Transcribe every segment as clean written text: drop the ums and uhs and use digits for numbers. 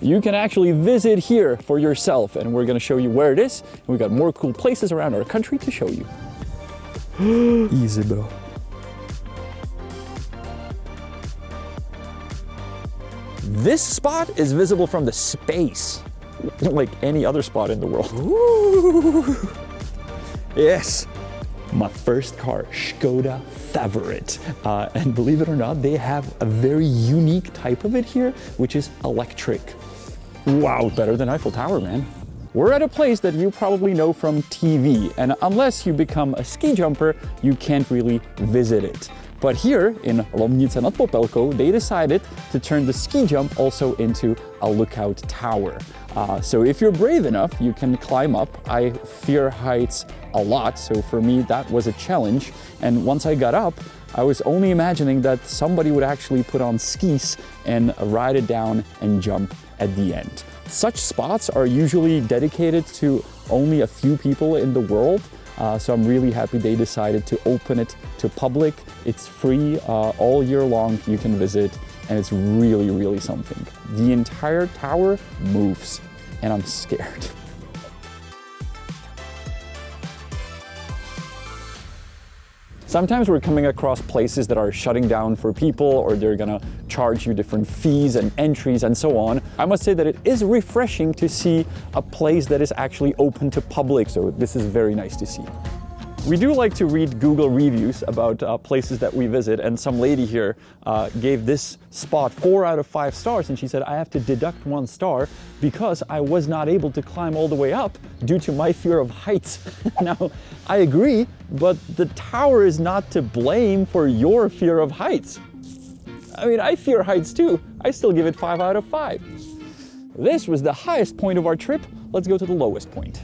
you can actually visit here for yourself, and we're gonna show you where it is. And we got more cool places around our country to show you. Easy, bro. This spot is visible from the space, like any other spot in the world. Ooh. Yes, my first car, Škoda Favorit. And believe it or not, they have a very unique type of it here, which is electric. Wow, better than Eiffel Tower, man. We're at a place that you probably know from TV, and unless you become a ski jumper, you can't really visit it. But here in Lomnice nad Popelkou, they decided to turn the ski jump also into a lookout tower. So if you're brave enough, you can climb up. I fear heights a lot, so for me that was a challenge. And once I got up, I was only imagining that somebody would actually put on skis and ride it down and jump at the end. Such spots are usually dedicated to only a few people in the world. So I'm really happy they decided to open it to public. It's free all year long, you can visit, and it's really, really something. The entire tower moves, and I'm scared. Sometimes we're coming across places that are shutting down for people, or they're gonna charge you different fees and entries and so on. I must say that it is refreshing to see a place that is actually open to public, so this is very nice to see. We do like to read Google reviews about places that we visit, and some lady here gave this spot 4 out of 5 stars, and she said, I have to deduct 1 star because I was not able to climb all the way up due to my fear of heights. Now, I agree, but the tower is not to blame for your fear of heights. I mean, I fear heights too. I still give it 5 out of 5. This was the highest point of our trip. Let's go to the lowest point.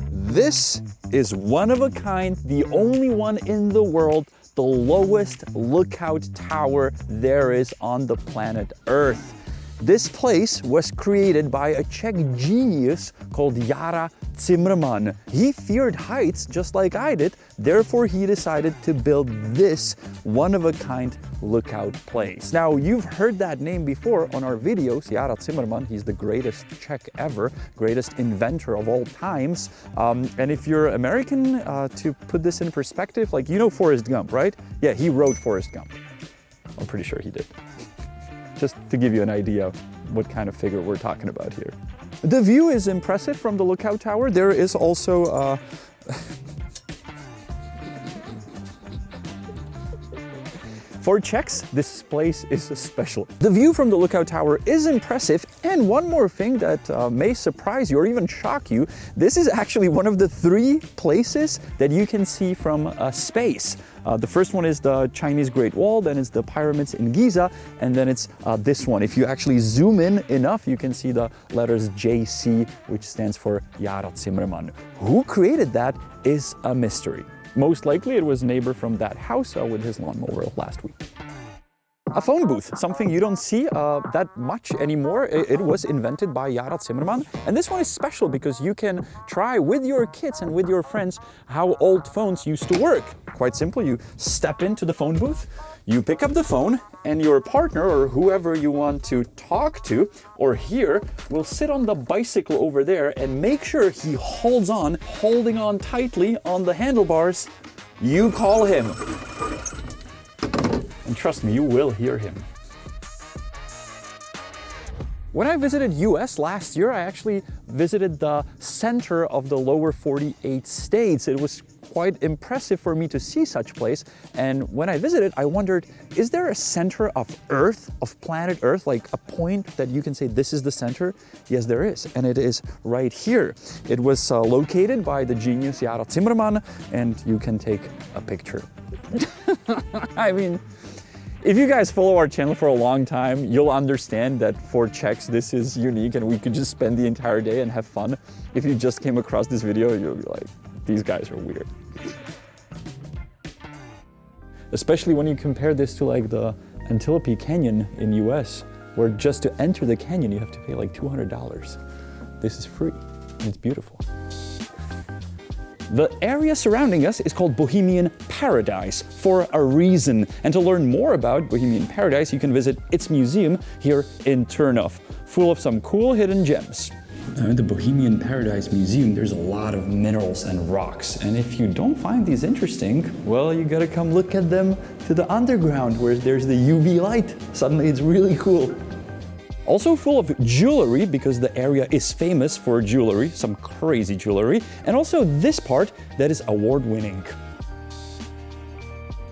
This is one of a kind, the only one in the world, the lowest lookout tower there is on the planet Earth. This place was created by a Czech genius called Jarek Zimmerman. He feared heights just like I did, therefore he decided to build this one-of-a-kind lookout place. Now, you've heard that name before on our videos. Jarek Zimmerman, he's the greatest Czech ever, greatest inventor of all times. And if you're American, to put this in perspective, like, you know Forrest Gump, right? Yeah, he wrote Forrest Gump. I'm pretty sure he did. Just to give you an idea of what kind of figure we're talking about here. The view is impressive from the lookout tower. There is also for Czechs, this place is special. The view from the lookout tower is impressive, and one more thing that may surprise you or even shock you, this is actually one of the 3 places that you can see from space. The first one is the Chinese Great Wall, then it's the pyramids in Giza, and then it's this one. If you actually zoom in enough, you can see the letters JC, which stands for Jarek Zimmerman. Who created that is a mystery. Most likely it was a neighbor from that house with his lawnmower last week. A phone booth, something you don't see that much anymore. It was invented by Jarek Zimmerman, and this one is special because you can try with your kids and with your friends how old phones used to work. Quite simple, you step into the phone booth, you pick up the phone, and your partner or whoever you want to talk to or hear will sit on the bicycle over there and make sure he holds on, holding on tightly on the handlebars. You call him. And trust me, you will hear him. When I visited US last year, I actually visited the center of the lower 48 states. It was quite impressive for me to see such a place. And when I visited, I wondered, is there a center of Earth, of planet Earth, like a point that you can say this is the center? Yes, there is, and it is right here. It was located by the genius Jarek Zimmerman, and you can take a picture. I mean, if you guys follow our channel for a long time, you'll understand that for Czechs this is unique and we could just spend the entire day and have fun. If you just came across this video, you'll be like, these guys are weird. Especially when you compare this to like the Antelope Canyon in US, where just to enter the canyon you have to pay like $200. This is free and it's beautiful. The area surrounding us is called Bohemian Paradise for a reason. And to learn more about Bohemian Paradise, you can visit its museum here in Turnov. full of some cool hidden gems. Now, in the Bohemian Paradise Museum, there's a lot of minerals and rocks. And if you don't find these interesting, well, you gotta come look at them to the underground where there's the UV light. Suddenly it's really cool. Also full of jewelry, because the area is famous for jewelry, some crazy jewelry. And also this part that is award-winning.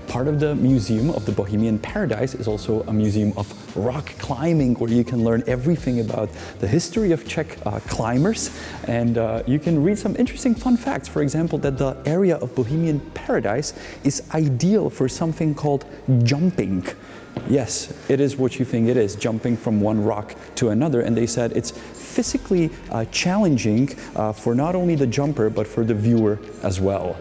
Part of the museum of the Bohemian Paradise is also a museum of rock climbing, where you can learn everything about the history of Czech climbers, and you can read some interesting fun facts. For example, that the area of Bohemian Paradise is ideal for something called jumping. Yes, it is what you think it is, jumping from one rock to another, and they said it's physically challenging for not only the jumper but for the viewer as well.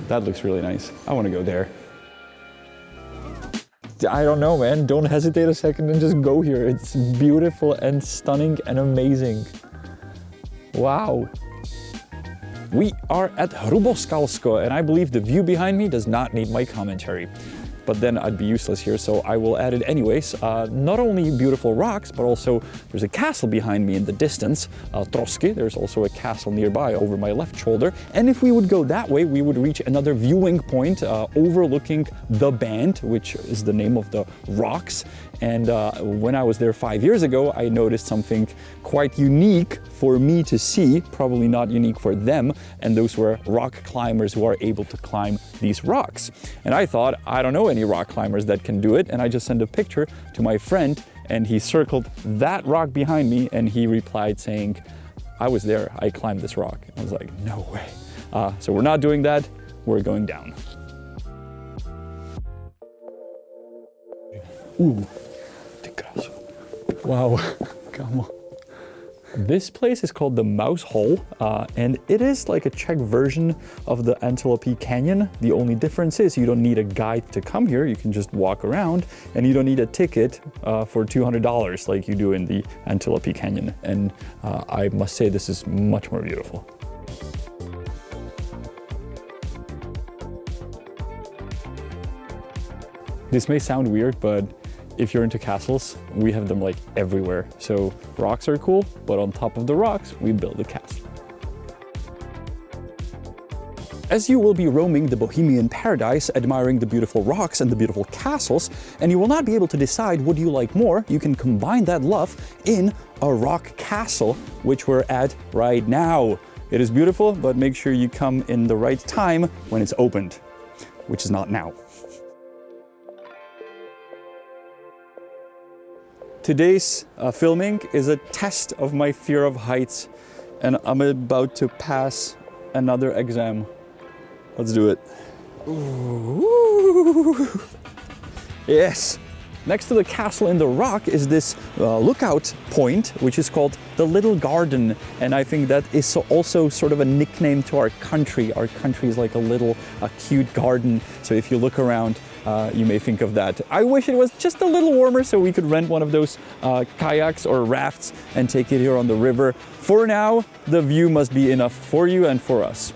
That looks really nice. I want to go there. I don't know, man. Don't hesitate a second and just go here. It's beautiful and stunning and amazing. Wow. We are at Hruboskalsko, and I believe the view behind me does not need my commentary. But then I'd be useless here, so I will add it anyways. Not only beautiful rocks, but also there's a castle behind me in the distance, Trosky. There's also a castle nearby over my left shoulder. And if we would go that way, we would reach another viewing point overlooking the Band, which is the name of the rocks. And when I was there 5 years ago, I noticed something quite unique for me to see, probably not unique for them, and those were rock climbers who are able to climb these rocks. And I thought, I don't know any rock climbers that can do it, and I just sent a picture to my friend, and he circled that rock behind me, and he replied saying, I was there, I climbed this rock. I was like, no way. So we're not doing that, we're going down. Ooh. Wow, come on. This place is called the Mouse Hole, and it is like a Czech version of the Antelope Canyon. The only difference is you don't need a guide to come here. You can just walk around, and you don't need a ticket for $200 like you do in the Antelope Canyon. And I must say this is much more beautiful. This may sound weird, but if you're into castles, we have them like everywhere. So rocks are cool, but on top of the rocks, we build a castle. As you will be roaming the Bohemian Paradise, admiring the beautiful rocks and the beautiful castles, and you will not be able to decide what you like more, you can combine that love in a rock castle, which we're at right now. It is beautiful, but make sure you come in the right time when it's opened, which is not now. Today's filming is a test of my fear of heights, and I'm about to pass another exam. Let's do it. Ooh. Yes. Next to the castle in the rock is this lookout point, which is called the Little Garden. And I think that is also sort of a nickname to our country. Our country is like a cute garden. So if you look around, you may think of that. I wish it was just a little warmer so we could rent one of those kayaks or rafts and take it here on the river. For now, the view must be enough for you and for us.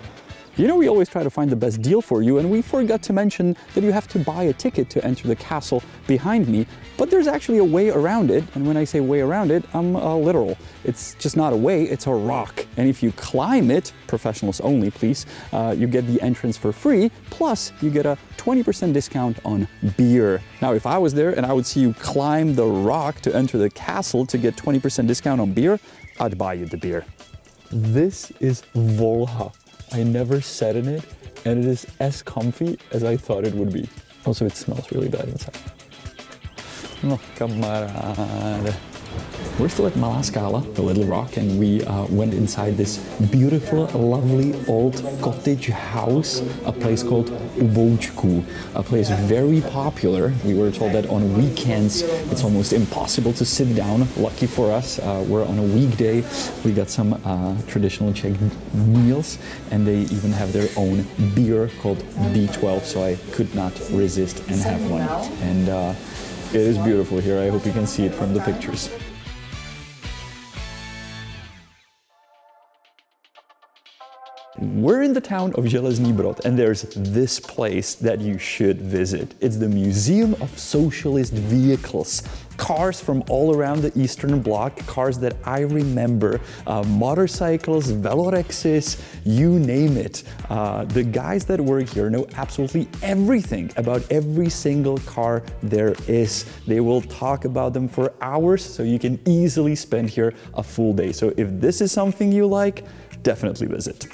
You know, we always try to find the best deal for you, and we forgot to mention that you have to buy a ticket to enter the castle behind me, but there's actually a way around it, and when I say way around it, I'm literal. It's just not a way, it's a rock, and if you climb it, professionals only please, you get the entrance for free, plus you get a 20% discount on beer. Now, if I was there and I would see you climb the rock to enter the castle to get 20% discount on beer, I'd buy you the beer. This is Volha. I never sat in it, and it is as comfy as I thought it would be. Also, it smells really bad inside. No, kamarad. We're still at Malá Skála, the little rock, and we went inside this beautiful, lovely old cottage house, a place called Boučků, a place very popular. We were told that on weekends it's almost impossible to sit down. Lucky for us, we're on a weekday. We got some traditional Czech meals, and they even have their own beer called B12, so I could not resist and have one. And it is beautiful here. I hope you can see it from the pictures. We're in the town of Železný Brod, and there's this place that you should visit. It's the Museum of Socialist Vehicles. Cars from all around the Eastern Bloc, cars that I remember, motorcycles, Velorexes, you name it. The guys that work here know absolutely everything about every single car there is. They will talk about them for hours, so you can easily spend here a full day. So if this is something you like, definitely visit.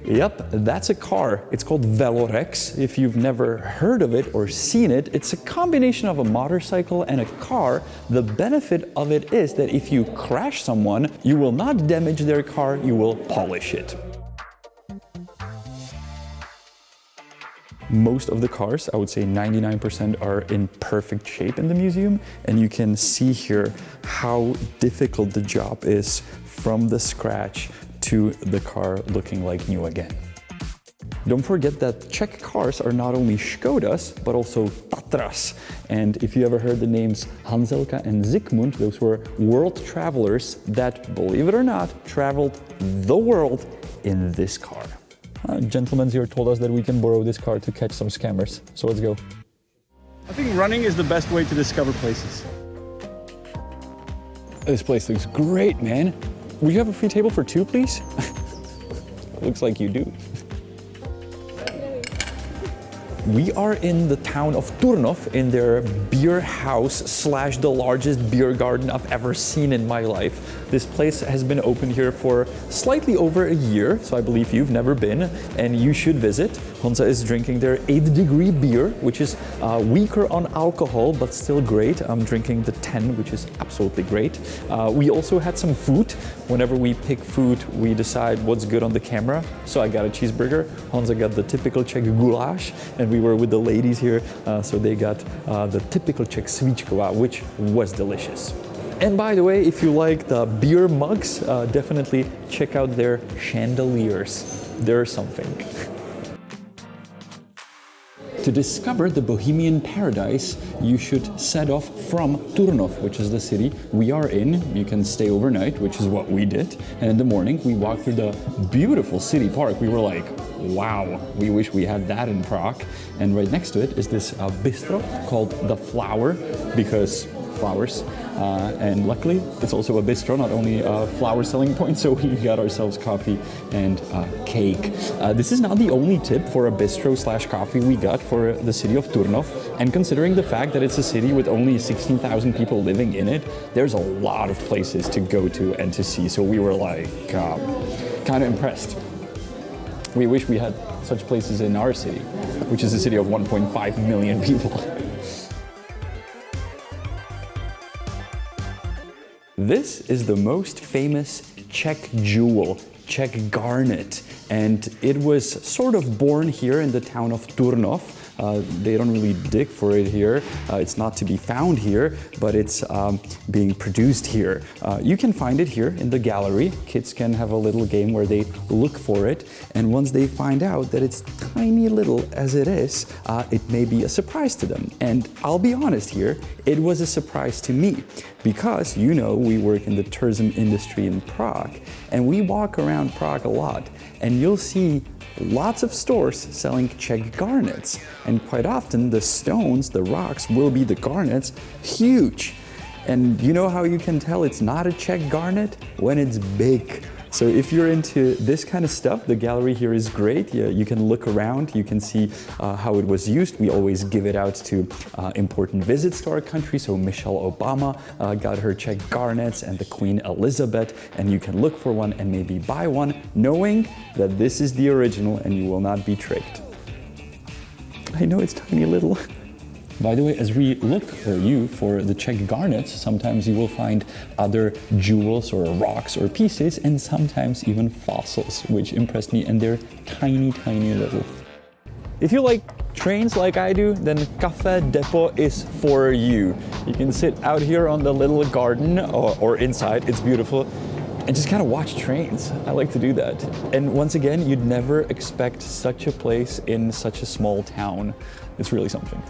Yep, that's a car. It's called Velorex. If you've never heard of it or seen it, it's a combination of a motorcycle and a car. The benefit of it is that if you crash someone, you will not damage their car, you will polish it. Most of the cars, I would say 99%, are in perfect shape in the museum, and you can see here how difficult the job is from the scratch to the car looking like new again. Don't forget that Czech cars are not only Škodas, but also Tatras. And if you ever heard the names Hanzelka and Zikmund, those were world travelers that, believe it or not, traveled the world in this car. Gentlemen here told us that we can borrow this car to catch some scammers, so let's go. I think running is the best way to discover places. This place looks great, man. Would you have a free table for two, please? Looks like you do. We are in the town of Turnov in their beer house slash the largest beer garden I've ever seen in my life. This place has been open here for slightly over a year, so I believe you've never been, and you should visit. Honza is drinking their 8th degree beer, which is weaker on alcohol, but still great. I'm drinking the 10, which is absolutely great. We also had some food. Whenever we pick food, we decide what's good on the camera. So I got a cheeseburger, Honza got the typical Czech goulash, and we were with the ladies here, so they got the typical Czech svíčková, which was delicious. And by the way, if you like the beer mugs, definitely check out their chandeliers. They're something. To discover the Bohemian Paradise, you should set off from Turnov, which is the city we are in. You can stay overnight, which is what we did. And in the morning, we walked through the beautiful city park. We were like, wow, we wish we had that in Prague. And right next to it is this bistro called The Flower, because flowers. And luckily, it's also a bistro, not only a flower selling point, so we got ourselves coffee and cake. This is not the only tip for a bistro slash coffee we got for the city of Turnov. And considering the fact that it's a city with only 16,000 people living in it, there's a lot of places to go to and to see. So we were like, kind of impressed. We wish we had such places in our city, which is a city of 1.5 million people. This is the most famous Czech jewel, Czech Garnet, and it was sort of born here in the town of Turnov. They don't really dig for it here. It's not to be found here, but it's being produced here. You can find it here in the gallery. Kids can have a little game where they look for it, and once they find out that it's tiny little as it is, it may be a surprise to them. And I'll be honest here, it was a surprise to me, because you know we work in the tourism industry in Prague, and we walk around Prague a lot, and you'll see lots of stores selling Czech garnets, and quite often the stones, the rocks, will be the garnets, huge. And you know how you can tell it's not a Czech garnet? When it's big. So if you're into this kind of stuff, the gallery here is great. Yeah, you can look around, you can see how it was used. We always give it out to important visits to our country. So Michelle Obama got her Czech garnets, and the Queen Elizabeth, and you can look for one and maybe buy one, knowing that this is the original and you will not be tricked. I know it's tiny little. By the way, as we look for the Czech garnets, sometimes you will find other jewels or rocks or pieces, and sometimes even fossils, which impressed me, and they're tiny, tiny little. If you like trains like I do, then Café Depo is for you. You can sit out here on the little garden or inside, it's beautiful, and just kind of watch trains. I like to do that. And once again, you'd never expect such a place in such a small town. It's really something.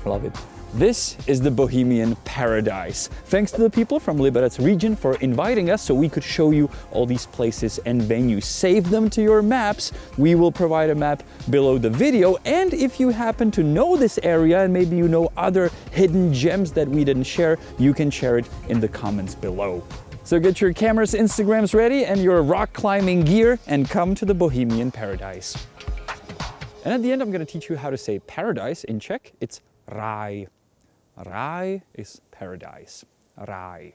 Love it. This is the Bohemian Paradise. Thanks to the people from Liberec Region for inviting us so we could show you all these places and venues. Save them to your maps. We will provide a map below the video. And if you happen to know this area and maybe you know other hidden gems that we didn't share, you can share it in the comments below. So get your cameras, Instagrams ready and your rock climbing gear and come to the Bohemian Paradise. And at the end, I'm going to teach you how to say paradise in Czech. It's ráj. Ráj is paradise. Ráj.